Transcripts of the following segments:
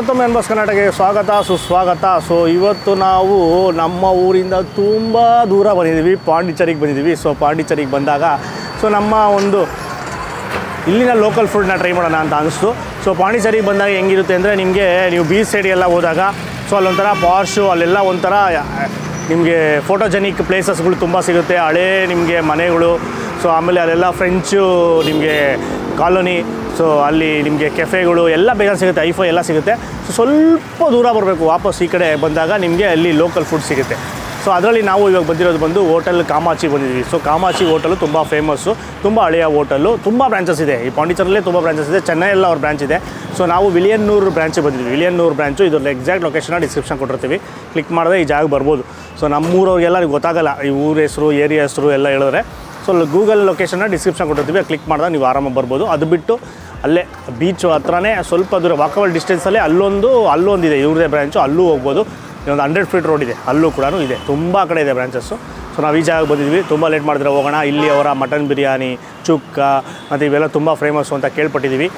ಮತ್ತೊಮ್ಮೆ N boss ಕರ್ನಾಟಕಕ್ಕೆ ಸ್ವಾಗತ ಸುಸ್ವಾಗತ. ಸೊ ಇವತ್ತು ನಾವು ನಮ್ಮ ಊರಿಂದ ತುಂಬ ದೂರ ಬಂದಿದ್ದೀವಿ, ಪಾಂಡಿಚೇರಿಗೆ ಬಂದಿದ್ದೀವಿ. ಸೊ ಪಾಂಡಿಚೇರಿಗೆ ಬಂದಾಗ ನಮ್ಮ ಒಂದು ಇಲ್ಲಿನ ಲೋಕಲ್ ಫುಡ್ನ ಟ್ರೈ ಮಾಡೋಣ ಅಂತ ಅನಿಸ್ತು. ಸೊ ಪಾಂಡಿಚೇರಿಗೆ ಬಂದಾಗ ಹೆಂಗಿರುತ್ತೆ ಅಂದರೆ, ನಿಮಗೆ ನೀವು ಬೀಚ್ ಸೈಡ್ ಎಲ್ಲ ಹೋದಾಗ ಅಲ್ಲೊಂಥರ ಪಾರ್ಶು, ಅಲ್ಲೆಲ್ಲ ಒಂಥರ ನಿಮಗೆ ಫೋಟೋಜೆನಿಕ್ ಪ್ಲೇಸಸ್ಗಳು ತುಂಬ ಸಿಗುತ್ತೆ, ಹಳೇ ನಿಮಗೆ ಮನೆಗಳು. ಸೊ ಆಮೇಲೆ ಅಲ್ಲೆಲ್ಲ ಫ್ರೆಂಚು ನಿಮಗೆ ಕಾಲೋನಿ. ಸೊ ಅಲ್ಲಿ ನಿಮಗೆ ಕೆಫೆಗಳು ಎಲ್ಲ ಬೇಗ ಸಿಗುತ್ತೆ, ಐಫೈ ಎಲ್ಲ ಸಿಗುತ್ತೆ. ಸೊ ಸ್ವಲ್ಪ ದೂರ ಬರಬೇಕು, ವಾಪಸ್ ಈ ಕಡೆ ಬಂದಾಗ ನಿಮಗೆ ಅಲ್ಲಿ ಲೋಕಲ್ ಫುಡ್ ಸಿಗುತ್ತೆ. ಸೊ ಅದರಲ್ಲಿ ನಾವು ಇವಾಗ ಬಂದಿರೋದು ಹೋಟೆಲ್ ಕಾಮಾಚಿ ಬಂದಿದ್ದೀವಿ. ಸೊ ಕಾಮಾಚಿ ಹೋಟೆಲು ತುಂಬ ಫೇಮಸ್ಸು, ತುಂಬ ಹಳೆಯ ಹೋಟೆಲು, ತುಂಬ ಬ್ರಾಂಚಸ್ ಇದೆ. ಈ ಪಾಂಡಿಚೇರಿಯಲ್ಲೇ ತುಂಬ ಬ್ರಾಂಚಸ್ ಇದೆ, ಚೆನ್ನೈಯಲ್ಲ ಅವ್ರ ಬ್ರಾಂಚ್ ಇದೆ. ಸೊ ನಾವು ವಿಲಿಯನ್ನೂರು ಬ್ರಾಂಚಿಗೆ ಬಂದಿದ್ದೀವಿ. ವಿಲಿಯನ್ನೂರು ಬ್ರಾಂಚು, ಇದ್ರ ಎಕ್ಸಾಕ್ಟ್ ಲೊಕೇಶನ್ನ ಡಿಸ್ಕ್ರಿಪ್ಷನ್ ಕೊಟ್ಟಿರ್ತೀವಿ, ಕ್ಲಿಕ್ ಮಾಡಿದ್ರೆ ಈ ಜಾಗ ಬರ್ಬೋದು. ಸೊ ನಮ್ಮೂರವ್ರಿಗೆಲ್ಲ ಗೊತ್ತಾಗಲ್ಲ ಈ ಊರ ಹೆಸರು, ಏರಿಯಾ ಹೆಸರು ಎಲ್ಲ ಹೇಳಿದ್ರೆ. ಸೊ ಗೂಗಲ್ ಲೊಕೇಶನ್ನ ಡಿಸ್ಕ್ರಿಪ್ಷನ್ ಕೊಟ್ಟಿರ್ತೀವಿ, ಕ್ಲಿಕ್ ಮಾಡಿದಾಗ ನೀವು ಆರಾಮಾಗಿ ಬರ್ಬೋದು. ಅದು ಬಿಟ್ಟು ಅಲ್ಲೇ ಬೀಚು ಹತ್ರನೇ ಸ್ವಲ್ಪ ದೂರ ವಾಕಬಲ್ ಡಿಸ್ಟೆನ್ಸಲ್ಲೇ ಅಲ್ಲೊಂದಿದೆ ಇವ್ರದೇ ಬ್ರಾಂಚು, ಅಲ್ಲೂ ಹೋಗ್ಬೋದು. ಒಂದು 100 ಫೀಟ್ ರೋಡ್ ಇದೆ, ಅಲ್ಲೂ ಕೂಡ ಇದೆ, ತುಂಬ ಕಡೆ ಇದೆ ಬ್ರಾಂಚಸ್ಸು. ಸೊ ನಾವು ಈ ಜಾಗಕ್ಕೆ ಬಂದಿದ್ವಿ, ತುಂಬ ಲೇಟ್ ಮಾಡಿದ್ರೆ ಹೋಗೋಣ. ಇಲ್ಲಿ ಅವರ ಮಟನ್ ಬಿರಿಯಾನಿ, ಚುಕ್ಕ ಮತ್ತು ಇವೆಲ್ಲ ತುಂಬ ಫೇಮಸ್ಸು ಅಂತ ಕೇಳ್ಪಟ್ಟಿದ್ದೀವಿ.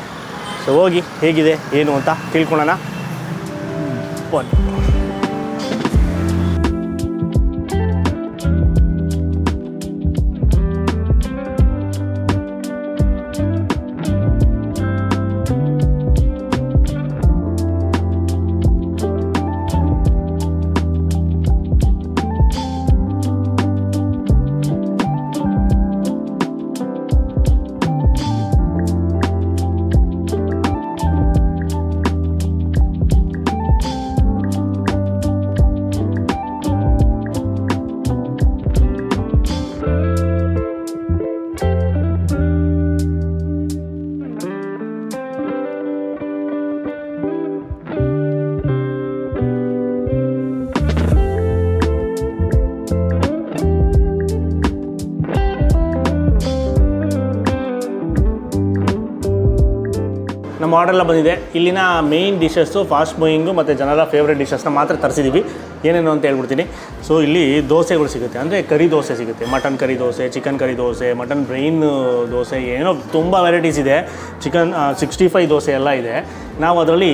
ಸೊ ಹೋಗಿ ಹೇಗಿದೆ ಏನು ಅಂತ ತಿಳ್ಕೊಳ್ಳೋಣ ಬನ್ನಿ. ನಮ್ಮ ಆರ್ಡ್ರೆಲ್ಲ ಬಂದಿದೆ. ಇಲ್ಲಿನ ಮೇಯ್ನ್ ಡಿಶಸ್ಸು, ಫಾಸ್ಟ್ ಮೂವಿಂಗು ಮತ್ತು ಜನರ ಫೇವ್ರೇಟ್ ಡಿಶಸ್ನ ಮಾತ್ರ ತರಿಸಿದ್ದೀವಿ. ಏನೇನು ಅಂತ ಹೇಳ್ಬಿಡ್ತೀನಿ. ಸೊ ಇಲ್ಲಿ ದೋಸೆಗಳು ಸಿಗುತ್ತೆ, ಅಂದರೆ ಕರಿ ದೋಸೆ ಸಿಗುತ್ತೆ, mutton curry dosa, chicken curry dosa, mutton brain dosa, ಏನೋ ತುಂಬ ವೆರೈಟೀಸ್ ಇದೆ. ಚಿಕನ್ 65 ದೋಸೆ ಎಲ್ಲ ಇದೆ. ನಾವು ಅದರಲ್ಲಿ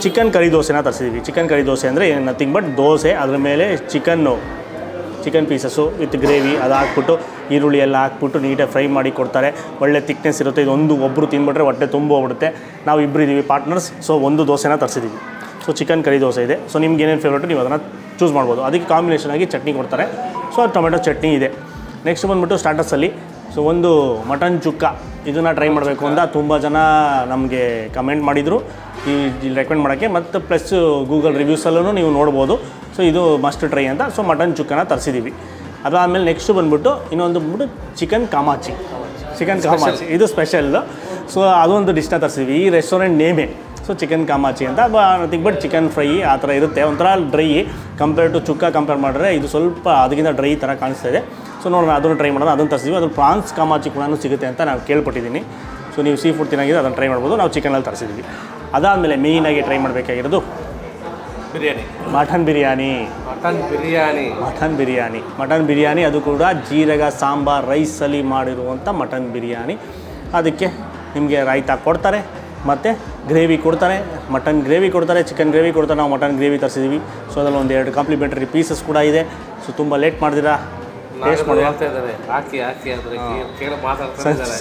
ಚಿಕನ್ ಕರಿ ದೋಸೆನ ತರಿಸಿದ್ದೀವಿ. ಚಿಕನ್ ಕರಿ ದೋಸೆ ಅಂದರೆ ಏನು, ನಥಿಂಗ್ ಬಟ್ ದೋಸೆ, ಅದ್ರ ಮೇಲೆ ಚಿಕನ್ ಪೀಸಸ್ಸು ವಿತ್ ಗ್ರೇವಿ ಅದು ಹಾಕ್ಬಿಟ್ಟು ಈರುಳ್ಳಿ ಎಲ್ಲ ಹಾಕ್ಬಿಟ್ಟು ನೀಟಾಗಿ ಫ್ರೈ ಮಾಡಿ ಕೊಡ್ತಾರೆ. ಒಳ್ಳೆ ತಿಕ್ನೆಸ್ ಇರುತ್ತೆ. ಇದೊಂದು ಒಬ್ಬರು ತಿಂದ್ಬಿಟ್ರೆ ಹೊಟ್ಟೆ ತುಂಬ ಹೋಗ್ಬಿಡುತ್ತೆ. ನಾವು ಇಬ್ಬರು ಇದ್ದೀವಿ ಪಾರ್ಟ್ನರ್ಸ್. ಸೊ ಒಂದು ದೋಸೆನ ತರಿಸಿದ್ದೀವಿ. ಸೊ ಚಿಕನ್ ಕರಿ ದೋಸೆ ಇದೆ. ಸೊ ನಿಮ್ಗೆ ಏನೇನು ಫೇವ್ರೇಟು ನೀವು ಅದನ್ನು ಚೂಸ್ ಮಾಡ್ಬೋದು. ಅದಕ್ಕೆ ಕಾಂಬಿನೇಷನ್ ಆಗಿ ಚಟ್ನಿ ಕೊಡ್ತಾರೆ. ಸೊ ಟೊಮೆಟೊ ಚಟ್ನಿ ಇದೆ. ನೆಕ್ಸ್ಟ್ ಬಂದುಬಿಟ್ಟು ಸ್ಟಾರ್ಟರ್ಸಲ್ಲಿ ಸೊ ಒಂದು ಮಟನ್ ಚುಕ್ಕ, ಇದನ್ನು ಟ್ರೈ ಮಾಡಬೇಕು ಅಂತ ತುಂಬ ಜನ ನಮಗೆ ಕಮೆಂಟ್ ಮಾಡಿದರು ಈ ರೆಕಮೆಂಡ್ ಮಾಡೋಕ್ಕೆ. ಮತ್ತು ಪ್ಲಸ್ ಗೂಗಲ್ ರಿವ್ಯೂಸಲ್ಲೂ ನೀವು ನೋಡ್ಬೋದು. ಸೊ ಇದು ಮಸ್ಟ್ ಟ್ರೈ ಅಂತ. ಸೊ ಮಟನ್ ಚುಕ್ಕನ ತರಿಸಿದ್ದೀವಿ. ಅದಾದಮೇಲೆ ನೆಕ್ಸ್ಟು ಬಂದುಬಿಟ್ಟು ಇನ್ನೊಂದು ಬಂದ್ಬಿಟ್ಟು ಚಿಕನ್ ಕಾಮಾಚಿ, ಇದು ಸ್ಪೆಷಲ್ಲು. ಸೊ ಅದೊಂದು ಡಿಶ್ನ ತರಿಸಿದ್ವಿ. ಈ ರೆಸ್ಟೋರೆಂಟ್ ನೇಮೇ ಸೊ ಚಿಕನ್ ಕಾಮಾಚಿ ಅಂತ. ನಥಿಂಗ್ ಬಟ್ ಚಿಕನ್ ಫ್ರೈ ಆ ಥರ ಇರುತ್ತೆ, ಒಂಥರ ಡ್ರೈ ಕಂಪೇರ್ ಟು ಚುಕ್ಕ ಕಂಪೇರ್ ಮಾಡಿದ್ರೆ ಇದು ಸ್ವಲ್ಪ ಅದಕ್ಕಿಂತ ಡ್ರೈ ಥರ ಕಾಣಿಸ್ತಾ ಇದೆ. ಸೊ ನೋಡೋಣ, ಅದನ್ನು ಟ್ರೈ ಮಾಡೋಣ. ಅದನ್ನು ತರಿಸಿದ್ವಿ. ಅದು ಪ್ರಾನ್ಸ್ ಕಾಮಾಚಿ ಕೂಡ ಸಿಗುತ್ತೆ ಅಂತ ನಾನು ಕೇಳ್ಪಟ್ಟಿದ್ದೀನಿ. ಸೊ ನೀವು ಸೀ ಫುಡ್ ತಿನ್ನಾಗಿದೆ ಅದನ್ನು ಟ್ರೈ ಮಾಡ್ಬೋದು. ನಾವು ಚಿಕನಲ್ಲಿ ತರಿಸಿದ್ವಿ. ಅದಾದಮೇಲೆ ಮೇಯ್ನಾಗಿ ಟ್ರೈ ಮಾಡಬೇಕಾಗಿರೋದು ಮಟನ್ ಬಿರಿಯಾನಿ. ಅದು ಕೂಡ ಜೀರಗ ಸಾಂಬಾರ್ ರೈಸಲ್ಲಿ ಮಾಡಿರುವಂಥ ಮಟನ್ ಬಿರಿಯಾನಿ. ಅದಕ್ಕೆ ನಿಮಗೆ ರಾಯ್ತಾ ಕೊಡ್ತಾರೆ ಮತ್ತು ಗ್ರೇವಿ ಕೊಡ್ತಾರೆ, ಮಟನ್ ಗ್ರೇವಿ ಕೊಡ್ತಾರೆ, ಚಿಕನ್ ಗ್ರೇವಿ ಕೊಡ್ತಾರೆ. ನಾವು ಮಟನ್ ಗ್ರೇವಿ ತರಿಸಿದ್ದೀವಿ. ಸೊ ಅದರಲ್ಲಿ ಒಂದು 2 ಕಾಂಪ್ಲಿಮೆಂಟರಿ ಪೀಸಸ್ ಕೂಡ ಇದೆ. ಸೊ ತುಂಬ ಲೇಟ್ ಮಾಡಿದಿರಾ, ಟೇಸ್ಟ್ ಮಾಡಿ.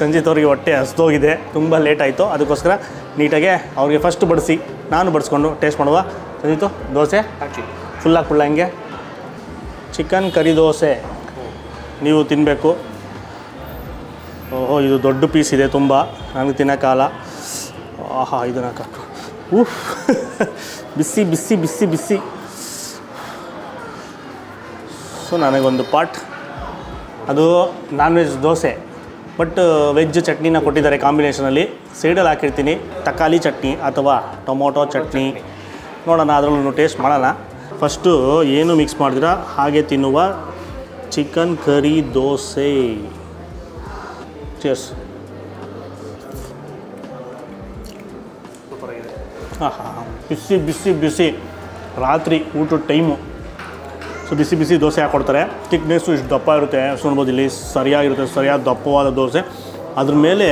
ಸಂಜಿತ್ ಅವ್ರಿಗೆ ಹೊಟ್ಟೆ ಹಸ್ದೋಗಿದೆ, ತುಂಬ ಲೇಟ್ ಆಯಿತು. ಅದಕ್ಕೋಸ್ಕರ ನೀಟಾಗೆ ಅವ್ರಿಗೆ ಫಸ್ಟ್ ಬಡಿಸಿ ನಾನು ಬಡಿಸ್ಕೊಂಡು ಟೇಸ್ಟ್ ಮಾಡುವ. ಸಂಜಿತು ದೋಸೆ ಫುಲ್ಲ ಹಂಗೆ ಚಿಕನ್ ಕರಿ ದೋಸೆ ನೀವು ತಿನ್ನಬೇಕು. ಓಹೋ, ಇದು ದೊಡ್ಡ ಪೀಸ್ ಇದೆ, ತುಂಬ ನನಗೆ ತಿನ್ನೋಕ್ಕಾಗಲ್ಲ. ಆಹಾ, ಇದನ್ನ ಬಿಸಿ ಬಿಸಿ ಬಿಸಿ ಬಿಸಿ. ಸೊ ನನಗೊಂದು ಪಾಟ್, ಅದು non veg dosa but veg ಚಟ್ನಿನ ಕೊಟ್ಟಿದ್ದಾರೆ ಕಾಂಬಿನೇಷನಲ್ಲಿ. ಸೈಡಲ್ಲಿ ಹಾಕಿರ್ತೀನಿ ತಕಾಲಿ ಚಟ್ನಿ ಅಥವಾ ಟೊಮೊಟೊ ಚಟ್ನಿ. ನೋಡೋಣ, ಅದರಲ್ಲೂ ಟೇಸ್ಟ್ ಮಾಡೋಣ. ಫಸ್ಟು ಏನು ಮಿಕ್ಸ್ ಮಾಡಿದಿರ ಹಾಗೆ ತಿನ್ನುವ ಚಿಕನ್ ಕರಿ ದೋಸೆ. ಚೀರ್ಸ್. ಆಹಾ, ಬಿಸಿ ಬಿಸಿ ಬಿಸಿ ರಾತ್ರಿ ಊಟದ ಟೈಮು. ಸೊ ಬಿಸಿ ಬಿಸಿ ದೋಸೆ ಹಾಕ್ಕೊಡ್ತಾರೆ. ತಿಕ್ನೆಸ್ಸು ಇಷ್ಟು ದಪ್ಪ ಇರುತ್ತೆ, ನೋಡ್ಬೋದು ಇಲ್ಲಿ ಸರಿಯಾಗಿರುತ್ತೆ, ಸರಿಯಾದ ದಪ್ಪವಾದ ದೋಸೆ. ಅದ್ರ ಮೇಲೆ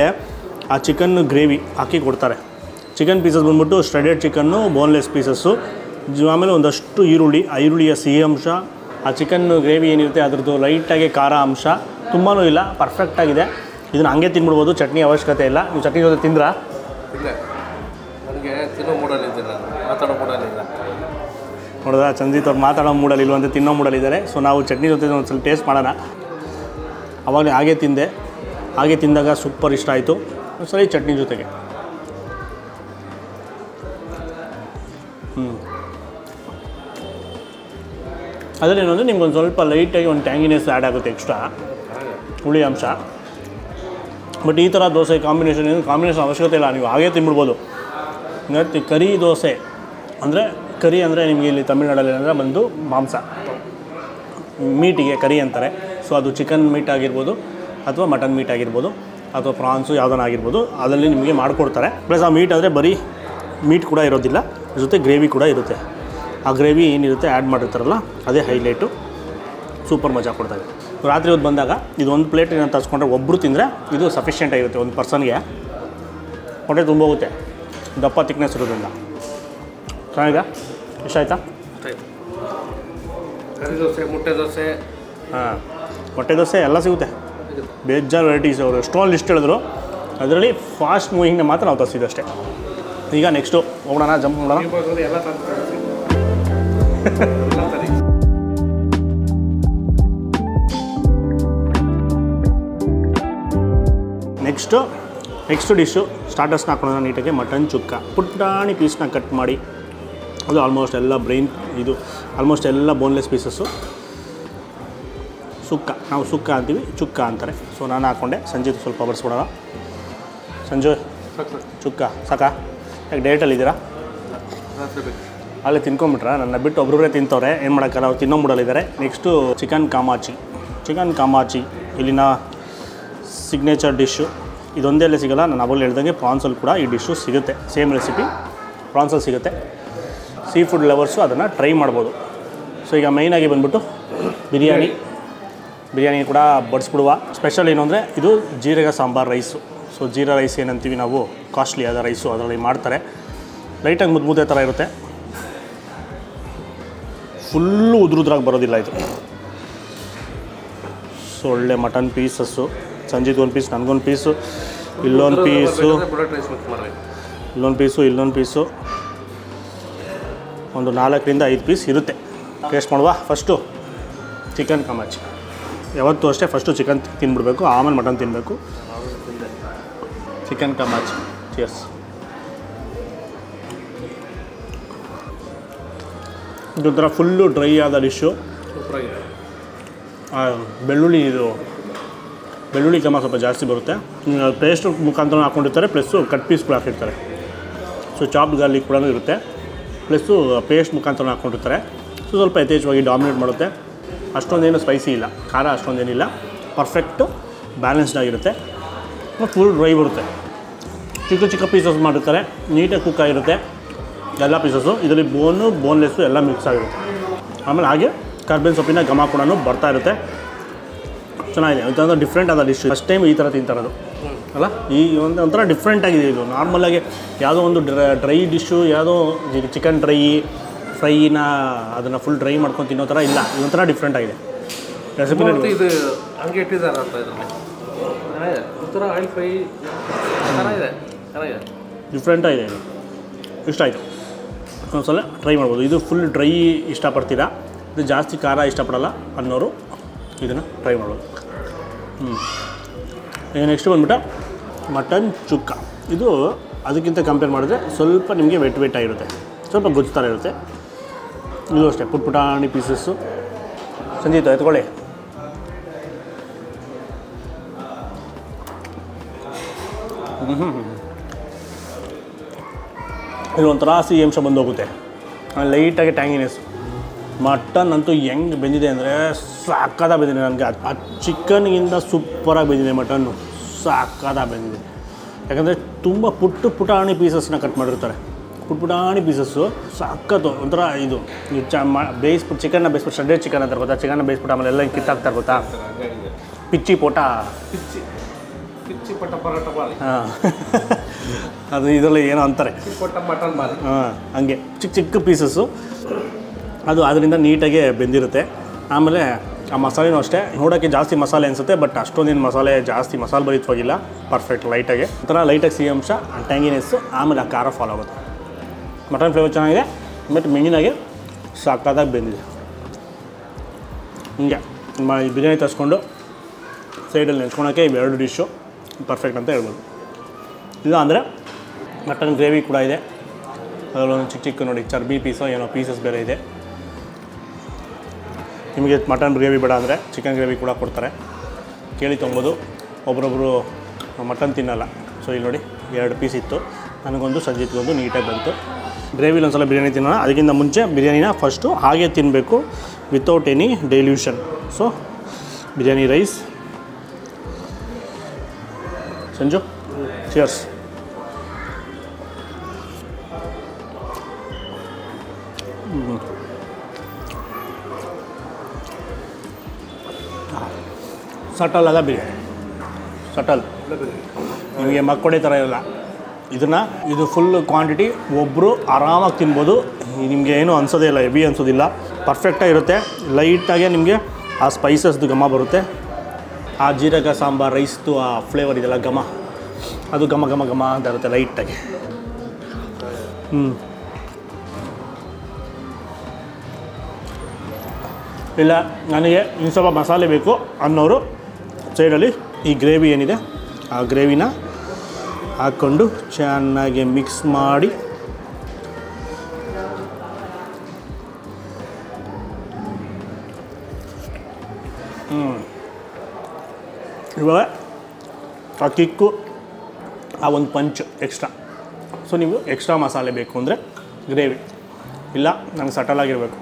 ಆ ಚಿಕನ್ ಗ್ರೇವಿ ಹಾಕಿ ಕೊಡ್ತಾರೆ. ಚಿಕನ್ ಪೀಸಸ್ ಬಂದ್ಬಿಟ್ಟು ಸ್ಟ್ರೆಡೆಡ್ ಚಿಕನ್ನು ಬೋನ್ಲೆಸ್ ಪೀಸಸ್ಸು. ಆಮೇಲೆ ಒಂದಷ್ಟು ಈರುಳ್ಳಿ, ಆ ಈರುಳ್ಳಿಯ ಸಿಹಿ ಅಂಶ, ಆ ಚಿಕನ್ ಗ್ರೇವಿ ಏನಿರುತ್ತೆ ಅದರದ್ದು ಲೈಟಾಗಿ ಖಾರ ಅಂಶ ತುಂಬಾ ಇಲ್ಲ, ಪರ್ಫೆಕ್ಟಾಗಿದೆ. ಇದನ್ನು ಹಂಗೆ ತಿನ್ಬಿಡ್ಬೋದು, ಚಟ್ನಿ ಅವಶ್ಯಕತೆ ಇಲ್ಲ. ನೀವು ಚಟ್ನಿ ಜೊತೆ ತಿಂದ್ರಾ? ಇಲ್ಲ, ನನಗೆ ತಿನ್ನೋ ಮೂಡಲ್ಲಿದ್ದಿಲ್ಲ, ಮಾತಾಡೋ ಮೂಡಲ್ಲಿಲ್ಲ. ನೋಡಿದ್ರೆ ಸಂಜಿತ್ ಅವ್ರು ಮಾತಾಡೋ ಮೂಡಲ್ಲಿ ಇಲ್ವಂತೆ, ತಿನ್ನೋ ಮೂಡಲ್ಲಿದ್ದಾರೆ. ಸೊ ನಾವು ಚಟ್ನಿ ಜೊತೆ ಒಂದು ಸ್ವಲ್ಪ ಟೇಸ್ಟ್ ಮಾಡೋಣ. ಅವಾಗ ಹಾಗೆ ತಿಂದೆ, ಹಾಗೆ ತಿಂದಾಗ ಸೂಪರ್ ಇಷ್ಟ ಆಯಿತು. ಸರಿ ಚಟ್ನಿ ಜೊತೆಗೆ ಅದರಲ್ಲಿ ಏನಂದರೆ ನಿಮ್ಗೊಂದು ಸ್ವಲ್ಪ ಲೈಟಾಗಿ ಒಂದು ಟ್ಯಾಂಗಿನೆಸ್ ಆ್ಯಡ್ ಆಗುತ್ತೆ, ಎಕ್ಸ್ಟ್ರಾ ಹುಳಿ ಅಂಶ. ಬಟ್ ಈ ಥರ ದೋಸೆ ಕಾಂಬಿನೇಷನ್ ಅವಶ್ಯಕತೆ ಇಲ್ಲ, ನೀವು ಹಾಗೇ ತಿನ್ಬಿಡ್ಬೋದು. ಮತ್ತು ಕರಿ ದೋಸೆ ಅಂದರೆ ಕರಿ ಅಂದರೆ ನಿಮಗೆ ಇಲ್ಲಿ ತಮಿಳ್ನಾಡಲ್ಲಿ ಅಂದರೆ ಬಂದು ಮಾಂಸ, ಮೀಟಿಗೆ ಕರಿ ಅಂತಾರೆ. ಸೊ ಅದು ಚಿಕನ್ ಮೀಟ್ ಆಗಿರ್ಬೋದು ಅಥವಾ ಮಟನ್ ಮೀಟ್ ಆಗಿರ್ಬೋದು ಅಥವಾ ಪ್ರಾನ್ಸು ಯಾವುದನ್ನ ಆಗಿರ್ಬೋದು, ಅದರಲ್ಲಿ ನಿಮಗೆ ಮಾಡಿಕೊಡ್ತಾರೆ. ಪ್ಲಸ್ ಆ ಮೀಟ್ ಆದರೆ ಬರೀ ಮೀಟ್ ಕೂಡ ಇರೋದಿಲ್ಲ, ಜೊತೆ ಗ್ರೇವಿ ಕೂಡ ಇರುತ್ತೆ. ಆ ಗ್ರೇವಿ ಏನಿರುತ್ತೆ ಆ್ಯಡ್ ಮಾಡಿರ್ತಾರಲ್ಲ ಅದೇ ಹೈಲೈಟು, ಸೂಪರ್ ಮಜಾ ಕೊಡ್ತಾರೆ. ರಾತ್ರಿ ಹೊತ್ತು ಬಂದಾಗ ಇದು ಒಂದು ಪ್ಲೇಟ್ ಏನಂತ ತರಿಸ್ಕೊಂಡ್ರೆ ಒಬ್ಬರು ತಿಂದರೆ ಇದು ಸಫಿಷಿಯೆಂಟ್ ಆಗಿರುತ್ತೆ ಒಂದು ಪರ್ಸನ್ಗೆ. ಹೊಟ್ಟೆ ತುಂಬ ಹೋಗುತ್ತೆ, ದಪ್ಪ ತಿಕ್ನೆಸ್ ಇರೋದ್ರಿಂದ. ಚೆನ್ನಾಗಿದೆ, ಇಷ್ಟ ಆಯಿತಾ? ಕರಿ ದೋಸೆ, ಮೊಟ್ಟೆ ದೋಸೆ, ಹಾಂ ಮೊಟ್ಟೆ ದೋಸೆ ಎಲ್ಲ ಸಿಗುತ್ತೆ, ಬೇಜಾರು ವೆರೈಟೀಸ್. ಅವರು ಎಷ್ಟೊಂದು ಲಿಸ್ಟ್ ಹೇಳಿದ್ರು, ಅದರಲ್ಲಿ ಫಾಸ್ಟ್ ಮೂವಿಂಗ್ನ ಮಾತ್ರ ನಾವು ತರಿಸಿದ್ದು ಅಷ್ಟೇ. ಈಗ ನೆಕ್ಸ್ಟು ಹೋಗೋಣ, ಜಂಪ್ ಮಾಡೋಣ. ಎಲ್ಲ ನೆಕ್ಸ್ಟ್ ಡಿಶ್ಶು ಸ್ಟಾರ್ಟರ್ಸ್ನ ಹಾಕೊಳ್ಳೋಣ ನೀಟಾಗಿ. ಮಟನ್ ಚುಕ್ಕ ಪುಟ್ಟಾಣಿ ಪೀಸ್ನ ಕಟ್ ಮಾಡಿ, ಅದು ಆಲ್ಮೋಸ್ಟ್ ಎಲ್ಲ ಆಲ್ಮೋಸ್ಟ್ ಎಲ್ಲ ಬೋನ್ಲೆಸ್ ಪೀಸಸ್ಸು. ಸುಕ್ಕ, ನಾವು ಸುಕ್ಕ ಅಂತೀವಿ, ಚುಕ್ಕ ಅಂತಾರೆ. ಸೊ ನಾನು ಹಾಕ್ಕೊಂಡೆ, ಸಂಜೆ ಸ್ವಲ್ಪ ಬಡಿಸ್ಬಿಡೋಣ. ಸಂಜು ಚುಕ್ಕ ಸಾಕಾ? ಯಾಕೆ ಡೇಟಲ್ಲಿದ್ದೀರಾ? ಅಲ್ಲೇ ತಿನ್ಕೊಂಬಿಟ್ರ? ನನ್ನ ಬಿಟ್ಟು ಒಬ್ಬರೇ ತಿಂತವ್ರೆ, ಏನು ಮಾಡೋಕ್ಕಲ್ಲ, ಅವ್ರು ತಿನ್ನೋ ಮೂಡಲ್ಲಿದ್ದಾರೆ. ನೆಕ್ಸ್ಟು ಚಿಕನ್ ಕಾಮಾಚಿ ಇಲ್ಲಿನ ಸಿಗ್ನೇಚರ್ ಡಿಶ್ಶು. ಇದೊಂದೇ ಸಿಗೋಲ್ಲ, ನಾನು ಅವಾಗಲೇ ಹೇಳ್ದಂಗೆ ಪ್ರಾನ್ಸಲ್ಲಿ ಕೂಡ ಈ ಡಿಶ್ಶು ಸಿಗುತ್ತೆ. ಸೇಮ್ ರೆಸಿಪಿ ಪ್ರಾನ್ಸಲ್ಲಿ ಸಿಗುತ್ತೆ. ಸೀ ಫುಡ್ ಲವರ್ಸು ಅದನ್ನು ಟ್ರೈ ಮಾಡ್ಬೋದು. ಸೊ ಈಗ ಮೈನಾಗಿ ಬಂದ್ಬಿಟ್ಟು ಬಿರಿಯಾನಿ ಕೂಡ ಬಡಿಸ್ಬಿಡುವ. ಸ್ಪೆಷಲ್ ಏನು ಅಂದರೆ ಇದು ಜೀರಗ sambar rice. So jeera rice ಏನಂತೀವಿ ನಾವು, ಕಾಸ್ಟ್ಲಿ ಆದ ರೈಸು, ಅದರಲ್ಲಿ ಮಾಡ್ತಾರೆ. ಲೈಟಾಗಿ ಮುದ್ದೆ ಥರ ಇರುತ್ತೆ, ಫುಲ್ಲು ಉದ್ರುದ್ರಾಗಿ ಬರೋದಿಲ್ಲ ಇದು. ಸೊ ಒಳ್ಳೆ ಮಟನ್ ಪೀಸಸ್ಸು, ಸಂಜಿತ್ ಒಂದು ಪೀಸ್, ನನಗೊಂದು ಪೀಸು, ಇಲ್ಲೊಂದು ಪೀಸು, ಒಂದು 4ರಿಂದ 5 ಪೀಸ್ ಇರುತ್ತೆ. ಟೇಸ್ಟ್ ಮಾಡುವ. ಫಸ್ಟು ಚಿಕನ್ ಕಾಮಾಚಿ. ಯಾವತ್ತೂ ಅಷ್ಟೇ, ಫಸ್ಟು ಚಿಕನ್ ತಿನ್ಬಿಡ್ಬೇಕು, ಆಮೇಲೆ ಮಟನ್ ತಿನ್ನಬೇಕು. ಚಿಕನ್ ಕಾಮಾಚಿ, ಚಿಯರ್ಸ್. ಇದೊಂಥರ ಫುಲ್ಲು ಡ್ರೈ ಆದ ಡಿಶ್ಶು. ಬೆಳ್ಳುಳ್ಳಿ ಘಮ ಸ್ವಲ್ಪ ಜಾಸ್ತಿ ಬರುತ್ತೆ. ಪೇಸ್ಟ್ ಮುಖಾಂತರ ಹಾಕ್ಕೊಂಡಿರ್ತಾರೆ, ಪ್ಲಸ್ಸು ಕಟ್ ಪೀಸ್ ಕೂಡ ಹಾಕಿರ್ತಾರೆ. ಸೊ ಚಾಪ್ಡ್ ಗಾರ್ಲಿಕ್ ಕೂಡ ಇರುತ್ತೆ, ಪ್ಲಸ್ಸು ಪೇಸ್ಟ್ ಮುಖಾಂತರ ಹಾಕ್ಕೊಂಡಿರ್ತಾರೆ. ಸೊ ಸ್ವಲ್ಪ ಯಥೇಚ್ಛವಾಗಿ ಡಾಮಿನೇಟ್ ಮಾಡುತ್ತೆ. ಅಷ್ಟೊಂದೇನು ಸ್ಪೈಸಿ ಇಲ್ಲ, ಖಾರ ಅಷ್ಟೊಂದೇನಿಲ್ಲ, ಪರ್ಫೆಕ್ಟು ಬ್ಯಾಲೆನ್ಸ್ಡ್ ಆಗಿರುತ್ತೆ. ಫುಲ್ ಡ್ರೈ ಬರುತ್ತೆ. ಚಿಕ್ಕ ಪೀಸಸ್ ಮಾಡಿರ್ತಾರೆ, ನೀಟಾಗಿ ಕುಕ್ ಆಗಿರುತ್ತೆ ಎಲ್ಲ ಪೀಸಸ್ಸು. ಇದರಲ್ಲಿ ಬೋನ್ಲೆಸ್ಸು ಎಲ್ಲ ಮಿಕ್ಸ್ ಆಗಿರುತ್ತೆ. ಆಮೇಲೆ ಹಾಗೆ ಕರ್ಬೇವಿನ ಸೊಪ್ಪಿನ ಘಮ ಕೂಡ ಬರ್ತಾ ಇರುತ್ತೆ. ಚೆನ್ನಾಗಿದೆ, ಒಂಥರ ಡಿಫ್ರೆಂಟ್ ಆದ ಡಿಶ್. ಫಸ್ಟ್ ಟೈಮ್ ಈ ಥರ ತಿಂತಾರದು ಅಲ್ಲ, ಈ ಒಂಥರ ಡಿಫ್ರೆಂಟ್ ಆಗಿದೆ ಇದು. ನಾರ್ಮಲಾಗಿ ಯಾವುದೋ ಒಂದು ಡ್ರೈ ಡಿಶ್ಶು, ಯಾವುದೋ ಚಿಕನ್ ಫ್ರೈನ ಅದನ್ನು ಫುಲ್ ಡ್ರೈ ಮಾಡ್ಕೊಂಡು ತಿನ್ನೋ ಥರ ಇಲ್ಲ, ಇದೊಂಥರ ಡಿಫ್ರೆಂಟ್ ಆಗಿದೆ ರೆಸಿಪಿ. ಇದು ಹಂಗೆ ಇಟ್ಟಿದ್ದಾರೆ ಅಂತ ಇದರಲ್ಲಿ ಒಂಥರ ಆಯಿಲ್ ಫ್ರೈ ಚೆನ್ನಾಗಿದೆ, ಡಿಫ್ರೆಂಟ್ ಆಗಿದೆ. ಇದು ಇಷ್ಟ ಆಯಿತು, ಒಂದ್ಸಲ ಟ್ರೈ ಮಾಡ್ಬೋದು. ಇದು ಫುಲ್ ಡ್ರೈ ಇಷ್ಟಪಡ್ತೀರಾ, ಇದು ಜಾಸ್ತಿ ಖಾರ ಇಷ್ಟಪಡಲ್ಲ ಅನ್ನೋರು ಇದನ್ನು ಟ್ರೈ ಮಾಡ್ಬೋದು. ಈಗ ನೆಕ್ಸ್ಟ್ ಬಂದ್ಬಿಟ್ಟು ಮಟನ್ ಚುಕ್ಕ. ಇದು ಅದಕ್ಕಿಂತ ಕಂಪೇರ್ ಮಾಡಿದ್ರೆ ಸ್ವಲ್ಪ ನಿಮಗೆ ವೆಟ್ ಆಗಿರುತ್ತೆ, ಸ್ವಲ್ಪ ಗೊಜ್ಜು ಥರ ಇರುತ್ತೆ. ಇದು ಅಷ್ಟೇ ಪುಟ್ಪುಟಾಣಿ ಪೀಸಸ್ಸು. ಸಂಜೀತ ಎತ್ಕೊಳ್ಳಿ. ಇದು ಒಂಥರ ಸಿಹಿ ಅಂಶ ಬಂದೋಗುತ್ತೆ, ಲೈಟಾಗಿ ಟ್ಯಾಂಗಿನೆಸ್. ಮಟನ್ ಅಂತೂ ಹೆಂಗೆ ಬೆಂದಿದೆ ಅಂದರೆ ಸಾಕಾದ ಬೆಂದಿದೆ. ನನಗೆ ಆ ಚಿಕನ್ಗಿಂತ ಸೂಪರಾಗಿ ಬೆಂದಿದೆ ಮಟನ್ನು, ಸಾಕಾದ ಬೆಂದಿದೆ. ಯಾಕಂದರೆ ತುಂಬ ಪುಟಾಣಿ ಪೀಸಸ್ನ ಕಟ್ ಮಾಡಿರ್ತಾರೆ, ಪುಟಾಣಿ ಪೀಸಸ್ಸು ಸಾಕತ್ತು. ಒಂಥರ ಇದು ಬೇಯಿಸ್ಬಿಟ್ಟು ಚಿಕನ್ನ ಬೇಯಿಸ್ಬಿಟ್ಟು ಶಡ್ಡೆ ಚಿಕನ್ ಅಂತಾರೆ ಗೊತ್ತಾ, ಚಿಕನ್ನ ಬೇಯಿಸ್ಬಿಟ್ಟು ಆಮೇಲೆ ಎಲ್ಲ ಕಿತ್ತಾಕ್ತಾರೆ ಗೊತ್ತಾ, ಪಿಚ್ಚಿ ಪೋಟ ಪರಾಟ. ಹಾಂ ಅದು ಇದರಲ್ಲಿ ಏನೋ ಅಂತಾರೆ ಕೊಟ್ಟ ಮಟನ್ ಮಾರಿ. ಹಾಂ, ಹಂಗೆ ಚಿಕ್ಕ ಚಿಕ್ಕ ಪೀಸಸ್ಸು. ಅದು ಅದರಿಂದ ನೀಟಾಗಿ ಬೆಂದಿರುತ್ತೆ. ಆಮೇಲೆ ಆ ಮಸಾಲೆನೂ ಅಷ್ಟೇ ನೋಡೋಕ್ಕೆ ಜಾಸ್ತಿ ಮಸಾಲೆ ಅನಿಸುತ್ತೆ, ಬಟ್ ಅಷ್ಟೊಂದೇನು ಮಸಾಲೆ ಜಾಸ್ತಿ ಮಸಾಲೆ ಭರಿತವಾಗಿಲ್ಲ. ಪರ್ಫೆಕ್ಟ್ ಲೈಟಾಗಿ ಒಂಥರ ಲೈಟಾಗಿ ಸಿಹಿ ಅಂಶ, ಟ್ಯಾಂಗಿನೆಸ್ಸು, ಆಮೇಲೆ ಆ ಖಾರ ಫಾಲೋ ಆಗುತ್ತೆ. ಮಟನ್ ಫ್ಲೇವರ್ ಚೆನ್ನಾಗಿದೆ, ಮತ್ತು ಮೆಂಗಿನಾಗೆ ಸಕ್ಕತ್ತಾಗಿ ಬೆಂದಿದೆ. ಹಿಂಗೆ ಈ ಬಿರಿಯಾನಿ ತರಿಸ್ಕೊಂಡು ಸೈಡಲ್ಲಿ ನೆಂಚ್ಕೊಳೋಕ್ಕೆ ಇವೆರಡು ಡಿಶ್ಶು ಪರ್ಫೆಕ್ಟ್ ಅಂತ ಹೇಳ್ಬೋದು. ಇಲ್ಲ ಅಂದರೆ ಮಟನ್ ಗ್ರೇವಿ ಕೂಡ ಇದೆ, ಅದರಲ್ಲೊಂದು ಚಿಕ್ಕ ಚಿಕ್ಕ ನೋಡಿ ಚರ್ಬಿ ಪೀಸೋ ಏನೋ ಪೀಸಸ್ ಬೇರೆ ಇದೆ. ನಿಮಗೆ ಮಟನ್ ಗ್ರೇವಿ ಬೇಡ ಅಂದರೆ ಚಿಕನ್ ಗ್ರೇವಿ ಕೂಡ ಕೊಡ್ತಾರೆ, ಕೇಳಿ ತೊಗೊಬೋದು. ಒಬ್ಬರೊಬ್ಬರು ಮಟನ್ ತಿನ್ನಲ್ಲ, ಸೊ ಇಲ್ಲಿ ನೋಡಿ 2 ಪೀಸ್ ಇತ್ತು, ನನಗೊಂದು ಸಂಜಿತ್ಗೊಂದು ನೀಟಾಗಿ ಬಂತು. ಗ್ರೇವಿಲಿ ಒಂದು ಸಲ ಬಿರಿಯಾನಿ ತಿನ್ನೋಣ. ಅದಕ್ಕಿಂತ ಮುಂಚೆ ಬಿರಿಯಾನಿನ ಫಸ್ಟು ಹಾಗೆ ತಿನ್ನಬೇಕು, without any dilution. So biryani rice. Sanju, cheers. Subtle ಅದ ಬಿರಿಯಾನಿ, ಸಟಲ್. ನಿಮಗೆ ಮಕ್ಕೊಡೆ ಥರ ಇರಲ್ಲ ಇದು ಫುಲ್ ಕ್ವಾಂಟಿಟಿ ಒಬ್ಬರು ಆರಾಮಾಗಿ ತಿನ್ಬೋದು. ನಿಮಗೆ ಏನೂ ಅನ್ಸೋದೇ ಇಲ್ಲ, ಹೆವಿ ಅನ್ಸೋದಿಲ್ಲ, ಪರ್ಫೆಕ್ಟಾಗಿರುತ್ತೆ. ಲೈಟಾಗೆ ನಿಮಗೆ ಆ ಸ್ಪೈಸಸ್ದು ಘಮ ಬರುತ್ತೆ, ಆ ಜೀರಕ ಸಾಂಬಾರು ರೈಸ್ದು ಆ ಫ್ಲೇವರ್ ಇದೆಲ್ಲ ಘಮ, ಅದು ಘಮ ಘಮ ಘಮ ಅಂತ ಇರುತ್ತೆ ಲೈಟಾಗಿ. ಇಲ್ಲ ನನಗೆ ಇನ್ನು ಸ್ವಲ್ಪ ಮಸಾಲೆ ಬೇಕು ಅನ್ನೋರು ಸೈಡಲ್ಲಿ ಈ ಗ್ರೇವಿ ಏನಿದೆ ಆ ಗ್ರೇವಿನ ಹಾಕ್ಕೊಂಡು ಚೆನ್ನಾಗಿ ಮಿಕ್ಸ್ ಮಾಡಿ ಇವಾಗ ಆ ಕಿಕ್ಕು, ಆ ಒಂದು ಪಂಚ್ ಎಕ್ಸ್ಟ್ರಾ. ಸೊ ನೀವು ಎಕ್ಸ್ಟ್ರಾ ಮಸಾಲೆ ಬೇಕು ಅಂದರೆ ಗ್ರೇವಿ, ಇಲ್ಲ ನಂಗೆ ಸಟಲಾಗಿರಬೇಕು,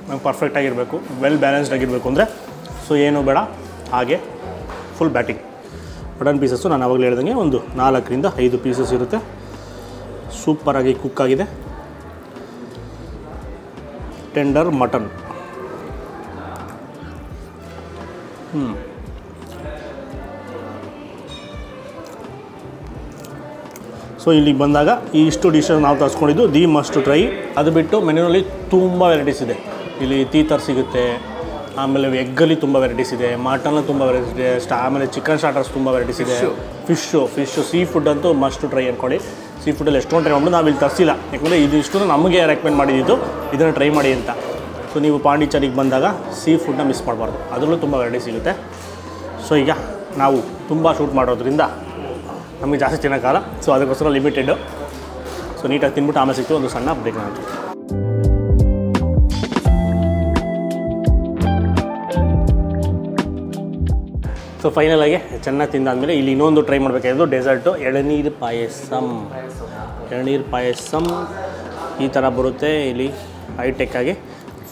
ನಂಗೆ ಪರ್ಫೆಕ್ಟಾಗಿರಬೇಕು, ವೆಲ್ ಬ್ಯಾಲೆನ್ಸ್ಡ್ ಆಗಿರಬೇಕು ಅಂದರೆ ಸೊ ಏನೂ ಬೇಡ, ಹಾಗೆ ಫುಲ್ ಬ್ಯಾಟಿಂಗ್. ಮಟನ್ ಪೀಸಸ್ಸು ನಾನು ಆವಾಗಲೇ ಹೇಳ್ದಂಗೆ ಒಂದು 4ರಿಂದ 5 ಪೀಸಸ್ ಇರುತ್ತೆ. ಸೂಪರಾಗಿ ಕುಕ್ ಆಗಿದೆ, ಟೆಂಡರ್ ಮಟನ್. ಸೊ ಇಲ್ಲಿಗೆ ಬಂದಾಗ ಈ ಇಷ್ಟು ಡಿಶಸ್ ನಾವು ತರಿಸ್ಕೊಂಡಿದ್ದು ದಿ ಮಸ್ಟ್ ಟ್ರೈ. ಅದು ಬಿಟ್ಟು ಮೆನ್ಯೂನಲ್ಲಿ ತುಂಬ ವೆರೈಟೀಸ್ ಇದೆ. ಇಲ್ಲಿ ತೀತರ್ ಸಿಗುತ್ತೆ, ಆಮೇಲೆ ಎಗ್ಗಲ್ಲಿ ತುಂಬ ವೆರೈಟೀಸ್ ಇದೆ, ಮಟನಲ್ಲಿ ತುಂಬ ವೆರೈಟೀಸ್ ಇದೆ, ಆಮೇಲೆ ಚಿಕನ್ ಸ್ಟಾರ್ಟರ್ಸ್ ತುಂಬ ವೆರೈಟೀಸ್ ಇದೆ, ಫಿಶ್ಶು ಸೀ ಫುಡ್ ಅಂತೂ ಮಸ್ಟ್ ಟ್ರೈ ಅಂದ್ಕೊಳ್ಳಿ. ಸೀ ಫುಡ್ಡಲ್ಲಿ ಎಷ್ಟೊಂದು ಟ್ರೈ ಮಾಡ್ಬಿಟ್ಟು ನಾವು ಇಲ್ಲಿ ತರಿಸಿಲ್ಲ, ಯಾಕಂದರೆ ಇದಿಷ್ಟು ನಮಗೆ ರೆಕಮೆಂಡ್ ಮಾಡಿದ್ದು ಇದನ್ನು ಟ್ರೈ ಮಾಡಿ ಅಂತ. ಸೊ ನೀವು ಪಾಂಡಿಚೇರಿಗೆ ಬಂದಾಗ ಸೀ ಫುಡ್ನ ಮಿಸ್ ಮಾಡಬಾರ್ದು, ಅದರಲ್ಲೂ ತುಂಬ ವೆರೈಟಿ ಸಿಗುತ್ತೆ. ಸೊ ಈಗ ನಾವು ತುಂಬ ಶೂಟ್ ಮಾಡೋದ್ರಿಂದ ನಮಗೆ ಜಾಸ್ತಿ ತಿನ್ನೋಕ್ಕಾಗಲ್ಲ, ಸೊ ಅದಕ್ಕೋಸ್ಕರ ಲಿಮಿಟೆಡು. ಸೊ ನೀಟಾಗಿ ತಿನ್ಬಿಟ್ಟು ಆಮೇಲೆ ಸಿಗ್ತು ಒಂದು ಸಣ್ಣ ಬ್ರೇಕ್ ಆಯಿತು. ಸೊ ಫೈನಲಾಗಿ ಚೆನ್ನಾಗಿ ತಿಂದಾದಮೇಲೆ ಇಲ್ಲಿ ಇನ್ನೊಂದು ಟ್ರೈ ಮಾಡಬೇಕಾಗಿದ್ದು ಡೆಸರ್ಟು, ಎಳನೀರು ಪಾಯಸಮ್. ಈ ಥರ ಬರುತ್ತೆ, ಇಲ್ಲಿ ಹೈಟೆಕ್ಕಾಗಿ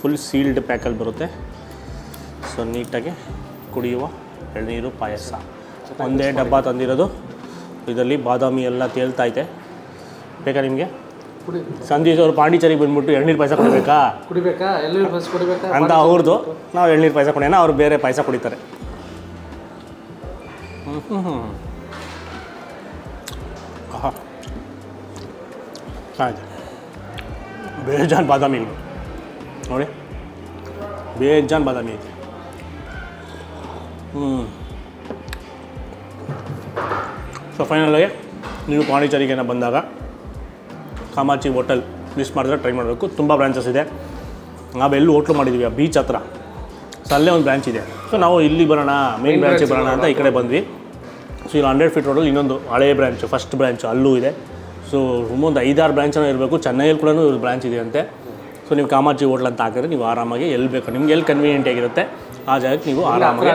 ಫುಲ್ ಸೀಲ್ಡ್ ಪ್ಯಾಕಲ್ಲಿ ಬರುತ್ತೆ. ಸೊ ನೀಟಾಗಿ ಕುಡಿಯುವ ಎಳನೀರು ಪಾಯಸ, ಒಂದೇ ಡಬ್ಬ ತಂದಿರೋದು. ಇದರಲ್ಲಿ ಬಾದಾಮಿ ಎಲ್ಲ ತೇಲ್ತೈತೆ. ಬೇಕಾ ನಿಮಗೆ? ಸಂದೀಶ್ ಅವರು ಪಾಂಡಿಚೇರಿಗೆ ಬಂದ್ಬಿಟ್ಟು ಎಳ್ನೀರು ಪಾಯಸ ಕುಡಿಬೇಕಾ ಅಂತ ಅವ್ರದ್ದು, ನಾವು ಎಳ್ನೀರು ಪಾಯಸ ಕುಡಿಯೋಣ, ಅವ್ರು ಬೇರೆ ಪಾಯಸ ಕುಡಿತಾರೆ. ಆಯ್ತು, ಬೇಜಾನ್ ಬಾದಾಮಿ ನೋಡಿ, ಬೇಜಾನ್ ಬಾದಾಮಿ ಐತೆ. ಸೊ ಫೈನಲಾಗಿ ನೀವು ಪಾಂಡಿಚೇರಿಗೆ ಬಂದಾಗ ಕಾಮಾಚಿ ಹೋಟೆಲ್ ಮಿಸ್ ಮಾಡಿದ್ರೆ ಟ್ರೈ ಮಾಡಬೇಕು. ತುಂಬ ಬ್ರಾಂಚಸ್ ಇದೆ, ನಾವೆಲ್ಲೂ ಹೋಟ್ಲು ಮಾಡಿದ್ದೀವಿ ಆ ಬೀಚ್ ಹತ್ರ. ಸೊ ಅಲ್ಲೇ ಒಂದು ಬ್ರಾಂಚ್ ಇದೆ. ಸೊ ನಾವು ಇಲ್ಲಿ ಬರೋಣ, ಮೇನ್ ಬ್ರಾಂಚಿಗೆ ಬರೋಣ ಅಂತ ಈ ಕಡೆ ಬಂದ್ವಿ. ಸೊ ಇಲ್ಲಿ 100 ಫೀಟ್ ರೋಡಲ್ಲಿ ಇನ್ನೊಂದು ಹಳೇ ಬ್ರಾಂಚ್, ಫಸ್ಟ್ ಬ್ರಾಂಚ್ ಅಲ್ಲೂ ಇದೆ. ಸೊ ಒಂದು 5-6 ಬ್ರಾಂಚನ್ನು ಇರಬೇಕು. ಚೆನ್ನೈಯಲ್ಲಿ ಕೂಡ ಬ್ರಾಂಚ್ ಇದೆ ಅಂತೆ. ಸೊ ನೀವು ಕಾಮಾಚಿ ಹೋಟ್ಲ್ ಅಂತ ಹಾಕಿದ್ರೆ ನೀವು ಆರಾಮಾಗಿ ಎಲ್ಲಿ ಬೇಕು, ನಿಮ್ಗೆ ಎಲ್ಲಿ ಕನ್ವೀನಿಯೆಂಟ್ ಆಗಿರುತ್ತೆ ಆ ಜಾಗಕ್ಕೆ ನೀವು ಆರಾಮಾಗಿ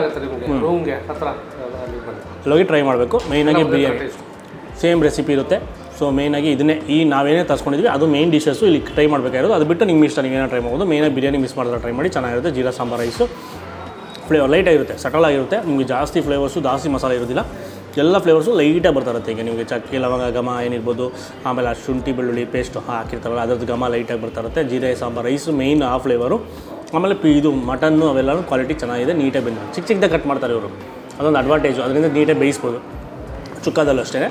ಅಲ್ಲೋಗಿ ಟ್ರೈ ಮಾಡಬೇಕು. ಮೇಯ್ನಾಗಿ ಬಿರಿಯಾನಿ ಸೇಮ್ ರೆಸಿಪಿ ಇರುತ್ತೆ. ಸೊ ಮೇಯ್ನಾಗಿ ಇದನ್ನೇ ನಾವೇನೇ ತರಿಸ್ಕೊಂಡಿದ್ವಿ ಅದು ಮೇನ್ ಡಿಶಸ್ಸು ಇಲ್ಲಿ ಟ್ರೈ ಮಾಡಬೇಕಾಗಿರೋದು. ಅದು ಬಿಟ್ಟು ನಿಮ್ಮ ಇಷ್ಟ, ನೀವೇನೋ ಟ್ರೈ ಮಾಡ್ಬೋದು. ಮೇಯ್ನಾಗಿ ಬಿರಿಯಾನಿ ಮಿಸ್ ಮಾಡಿದ್ರೆ ಟ್ರೈ ಮಾಡಿ, ಚೆನ್ನಾಗಿರುತ್ತೆ. ಜೀರಾ ಸಾಂಬಾರು ರೈಸು ಫ್ಲೇವರ್ ಲೈಟಾಗಿರುತ್ತೆ, ಸಟಲ್ ಆಗಿರುತ್ತೆ. ನಿಮಗೆ ಜಾಸ್ತಿ ಫ್ಲೇವರ್ಸು, ಜಾಸ್ತಿ ಮಸಾಲೆ ಇರೋದಿಲ್ಲ, ಎಲ್ಲ ಫ್ಲೇವರ್ಸು ಲೈಟಾಗಿ ಬರ್ತಾ ಇರುತ್ತೆ. ಈಗ ನಿಮಗೆ ಚಕ್ಕೆ ಲವಂಗ ಘಮ ಏನಿರ್ಬೋದು, ಆಮೇಲೆ ಆ ಶುಂಠಿ ಬೆಳ್ಳುಳ್ಳಿ ಪೇಸ್ಟು ಹಾಕಿರ್ತಾರಲ್ಲ ಅದ್ರದ್ದು ಘಮ ಲೈಟಾಗಿ ಬರ್ತಾ ಇರುತ್ತೆ. ಜೀರಾ ಸಾಂಬಾರು ರೈಸು ಮೇಯ್ನ್ ಆ ಫ್ಲೇವರು. ಆಮೇಲೆ ಇದು ಮಟನ್ನು ಅವೆಲ್ಲನೂ ಕ್ವಾಲಿಟಿ ಚೆನ್ನಾಗಿದೆ, ನೀಟಾಗಿ ಬಂದಿದೆ. ಚಿಕ್ಕದಾಗಿ ಕಟ್ ಮಾಡ್ತಾರೆ ಇವರು, ಅದೊಂದು ಅಡ್ವಾಂಟೇಜು. ಅದರಿಂದ ನೀಟಾಗಿ ಬೇಯಿಸ್ಬೋದು. ಚುಕ್ಕಾದಲ್ಲೂ ಅಷ್ಟೇ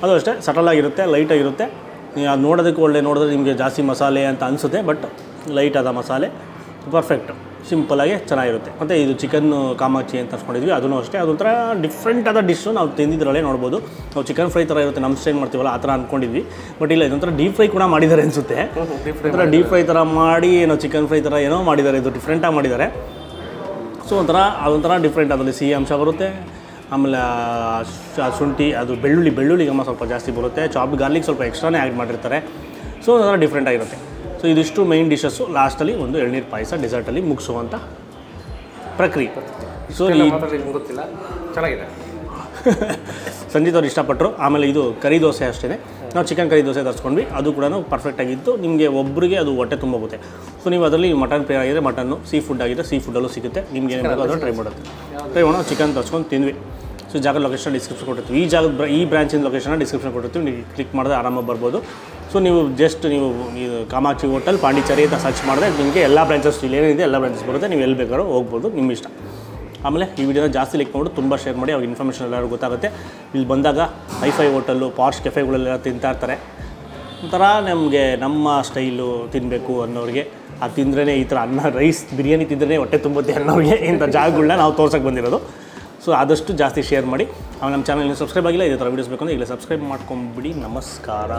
ಅದು ಅಷ್ಟೇ ಸಟಲಾಗಿರುತ್ತೆ, ಲೈಟಾಗಿರುತ್ತೆ. ಅದು ನೋಡೋದಕ್ಕೆ ಒಳ್ಳೆ, ನೋಡಿದ್ರೆ ನಿಮಗೆ ಜಾಸ್ತಿ ಮಸಾಲೆ ಅಂತ ಅನಿಸುತ್ತೆ, ಬಟ್ ಲೈಟ್ ಆದ ಮಸಾಲೆ, ಪರ್ಫೆಕ್ಟ್ ಸಿಂಪಲಾಗಿ ಚೆನ್ನಾಗಿರುತ್ತೆ. ಮತ್ತು ಇದು ಚಿಕನ್ ಕಾಮಾಕ್ಷಿ ಅಂತ ತರಿಸ್ಕೊಂಡಿದ್ವಿ, ಅದೂ ಅಷ್ಟೇ ಅದೊಂಥರ ಡಿಫ್ರೆಂಟ್ ಆದ ಡಿಶ್ಶು. ನಾವು ತಿಂದಿದ್ರಲ್ಲೇ ನೋಡ್ಬೋದು. ನಾವು ಚಿಕನ್ ಫ್ರೈ ಥರ ಇರುತ್ತೆ, ನಮ್ಮ ಸ್ಟೈಲ್ ಮಾಡ್ತೀವಲ್ಲ ಆ ಥರ ಅಂದ್ಕೊಂಡಿದ್ವಿ, ಬಟ್ ಇಲ್ಲ, ಇದೊಂಥರ ಡೀಪ್ ಫ್ರೈ ಕೂಡ ಮಾಡಿದ್ದಾರೆ ಅನಿಸುತ್ತೆ. ಒಂಥರ ಡೀಪ್ ಫ್ರೈ ಥರ ಮಾಡಿ ಏನೋ ಚಿಕನ್ ಫ್ರೈ ಥರ ಏನೋ ಮಾಡಿದ್ದಾರೆ, ಇದು ಡಿಫ್ರೆಂಟಾಗಿ ಮಾಡಿದ್ದಾರೆ. ಸೊ ಅದೊಂಥರ ಡಿಫ್ರೆಂಟ್, ಅದರಲ್ಲಿ ಸಿಹಿ ಅಂಶ ಬರುತ್ತೆ. ಆಮೇಲೆ ಶುಂಠಿ, ಅದು ಬೆಳ್ಳುಳ್ಳಿ ಗಮ ಸ್ವಲ್ಪ ಜಾಸ್ತಿ ಬರುತ್ತೆ. ಚಾಪ್ಡ್ ಗಾರ್ಲಿಕ್ ಸ್ವಲ್ಪ ಎಕ್ಸ್ಟ್ರಾನೇ ಆ್ಯಡ್ ಮಾಡಿರ್ತಾರೆ. ಸೊ ಅದರ ಡಿಫ್ರೆಂಟ್ ಆಗಿರುತ್ತೆ. ಸೊ ಇದಿಷ್ಟು ಮೈನ್ ಡಿಶಸ್ಸು. ಲಾಸ್ಟಲ್ಲಿ ಒಂದು ಎಳ್ನೀರು ಪಾಯಸ ಡೆಸರ್ಟಲ್ಲಿ ಮುಗಿಸುವಂಥ ಪ್ರಕ್ರಿಯೆ. ಸೊ ಗೊತ್ತಿಲ್ಲ, ಚೆನ್ನಾಗಿದೆ. ಸಂಜಿತ್ ಅವ್ರು ಇಷ್ಟಪಟ್ಟರು. ಆಮೇಲೆ ಇದು ಕರಿ ದೋಸೆ ಅಷ್ಟೇ, ನಾವು ಚಿಕನ್ ಕರಿ ದೋಸೆ ತರಿಸ್ಕೊಂಡ್ವಿ, ಅದು ಕೂಡ ಪರ್ಫೆಕ್ಟಾಗಿತ್ತು. ನಿಮಗೆ ಒಬ್ಬರಿಗೆ ಅದು ಹೊಟ್ಟೆ ತುಂಬೋಗುತ್ತೆ. ಸೊ ನೀವು ಅದರಲ್ಲಿ ಮಟನ್ ಫ್ರೈ ಆಗಿದ್ರೆ ಮಟನ್ನು, ಸೀ ಫುಡ್ ಆಗಿದ್ರೆ ಸೀ ಫುಡ್ಡಲ್ಲೂ ಸಿಗುತ್ತೆ. ನಿಮ್ಗೆ ಏನು ಬೇಕೋ ಅದನ್ನು ಟ್ರೈ ಮಾಡೋಣ. ಚಿಕನ್ ತರಿಸ್ಕೊಂಡು ತಿಂದ್ವಿ. ಸೊ ಜಾಗದ ಲೊಕೇಶನ್ ಡಿಸ್ಕ್ರಿಪ್ಷನ್ ಕೊಟ್ಟಿರ್ತೀವಿ. ಈ ಬ್ರಾಂಚಿನ ಲೊಕೇಶನ್ನ ಡಿಸ್ಕ್ರಿಪ್ಷನ್ ಕೊಟ್ಟಿರ್ತೀವಿ. ನೀವು ಕ್ಲಿಕ್ ಮಾಡಿದ್ರೆ ಆರಾಮಾಗಿ ಬರ್ಬೋದು. ಸೊ ನೀವು ಕಾಮಾಕ್ಷಿ ಹೋಟೆಲ್ ಪಾಂಡಿಚೇರಿ ಅಂತ ಸರ್ಚ್ ಮಾಡಿದ್ರೆ ನಿಮಗೆ ಎಲ್ಲ ಬ್ರಾಂಚಸ್ ಇಲ್ಲಿ ಏನಿದೆ ಎಲ್ಲ ಬ್ರಾಂಚಸ್ ಬರುತ್ತೆ. ನೀವು ಎಲ್ಲಿ ಬೇಕಾದ್ರೂ ಹೋಗ್ಬೋದು, ನಿಮ್ಮ ಇಷ್ಟ. ಆಮೇಲೆ ಈ ವಿಡಿಯೋನ ಜಾಸ್ತಿ ಲೈಕ್ ಮಾಡಿ ತುಂಬ ಶೇರ್ ಮಾಡಿ, ಅವಾಗ ಇನ್ಫಾರ್ಮೇಷನ್ ಎಲ್ಲರೂ ಗೊತ್ತಾಗುತ್ತೆ. ಇಲ್ಲಿ ಬಂದಾಗ ಹೈಫೈ ಹೋಟೆಲ್ಲು, ಪಾರ್ಶ್ ಕೆಫೆಗಳೆಲ್ಲ ತಿಂತಾಯಿರ್ತಾರೆ. ಒಂಥರ ನಮಗೆ ನಮ್ಮ ಸ್ಟೈಲು ತಿನ್ನಬೇಕು ಅನ್ನೋರಿಗೆ, ಅದು ತಿಂದ್ರೇ ಈ ಥರ ಅನ್ನ ರೈಸ್ ಬಿರಿಯಾನಿ ತಿಂದ್ರೇ ಹೊಟ್ಟೆ ತುಂಬುತ್ತೆ ಅನ್ನೋರಿಗೆ ಇಂಥ ಜಾಗಗಳನ್ನ ನಾವು ತೋರ್ಸೋಕ್ಕೆ ಬಂದಿರೋದು. ಸೊ ಆದಷ್ಟು ಜಾಸ್ತಿ ಶೇರ್ ಮಾಡಿ. ಆಮೇಲೆ ನಮ್ಮ ಚಾನಲ್ನ ಸಬ್ಸ್ಕ್ರೈಬ್ ಆಗಿಲ್ಲ, ಇದೇ ಥರ ವೀಡಿಯೋಸ್ ಬೇಕಂದ್ರೆ ಈಗಲೇ ಸಬ್ಸ್ಕ್ರೈಬ್ ಮಾಡ್ಕೊಂಬಿಡಿ. ನಮಸ್ಕಾರ.